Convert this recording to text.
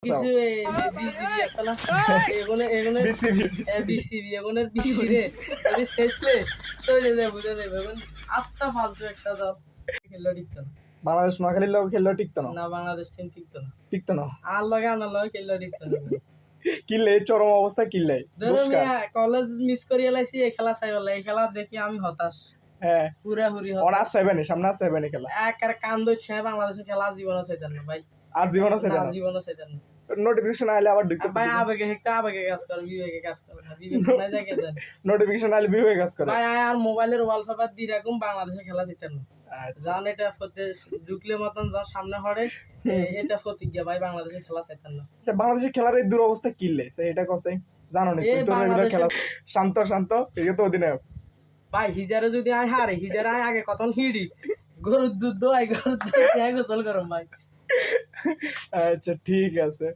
চাও কিছু বিজিবি আছে না এগুলো এগুলো বিসিবি বিসিবি এগুলো বিসি রে তুমি শেষলে তো বুঝে যাবে এখন আস্থা ফালতু একটা দাও খেললে টিকতো না বাংলাদেশ নোয়াখালীর লোক খেললেও টিকতো না না বাংলাদেশ টিম টিকতো না টিকতো না আর লগে আনার লগে খেললে টিকতো না কিনলে চরম অবস্থা কিনলে ধরো কলেজ মিস করিয়ে লাইছি এই খেলা চাই বলে এই খেলা দেখি আমি হতাশ হ্যাঁ পুরাপুরি অনার হতাশ সেভেনে সামনে আছে সেভেনে খেলা একার কান্দ ছে বাংলাদেশের খেলা জীবনে চাইতেন না ভাই আজীবন আছে না জীবনে চাইতেন না নোটিফিকেশন আইলে আবার ঢুকতে ভাই আবেগে হেক্তা আবেগে কাজ করে বিবেকে কাজ করে না বিবেকে না জায়গা দেন নোটিফিকেশন আইলে বিয়ে কাজ করে ভাই আর মোবাইলের ওয়ালপেপার দিয়ে রাখুন বাংলাদেশে খেলা জিতেন না আচ্ছা জান এটা ফতে ঢুকলে মতন যা সামনে হড়ে এটা প্রতিজ্ঞা ভাই বাংলাদেশে খেলা চাইতেন না আচ্ছা বাংলাদেশের খেলার এই দুরবস্থা কিনলে এটা কসে জানো না এই তুই তো রেগুলার বাংলাদেশের- খেলা শান্ত শান্ত এই তো অধিনায়ক ভাই হিজারে যদি আয় হারে হিজারে আয় আগে কতন হিড়ি গরুর দুধ দোয়াই গরুর দুধ গোসল করম ভাই আচ্ছা ঠিক আছে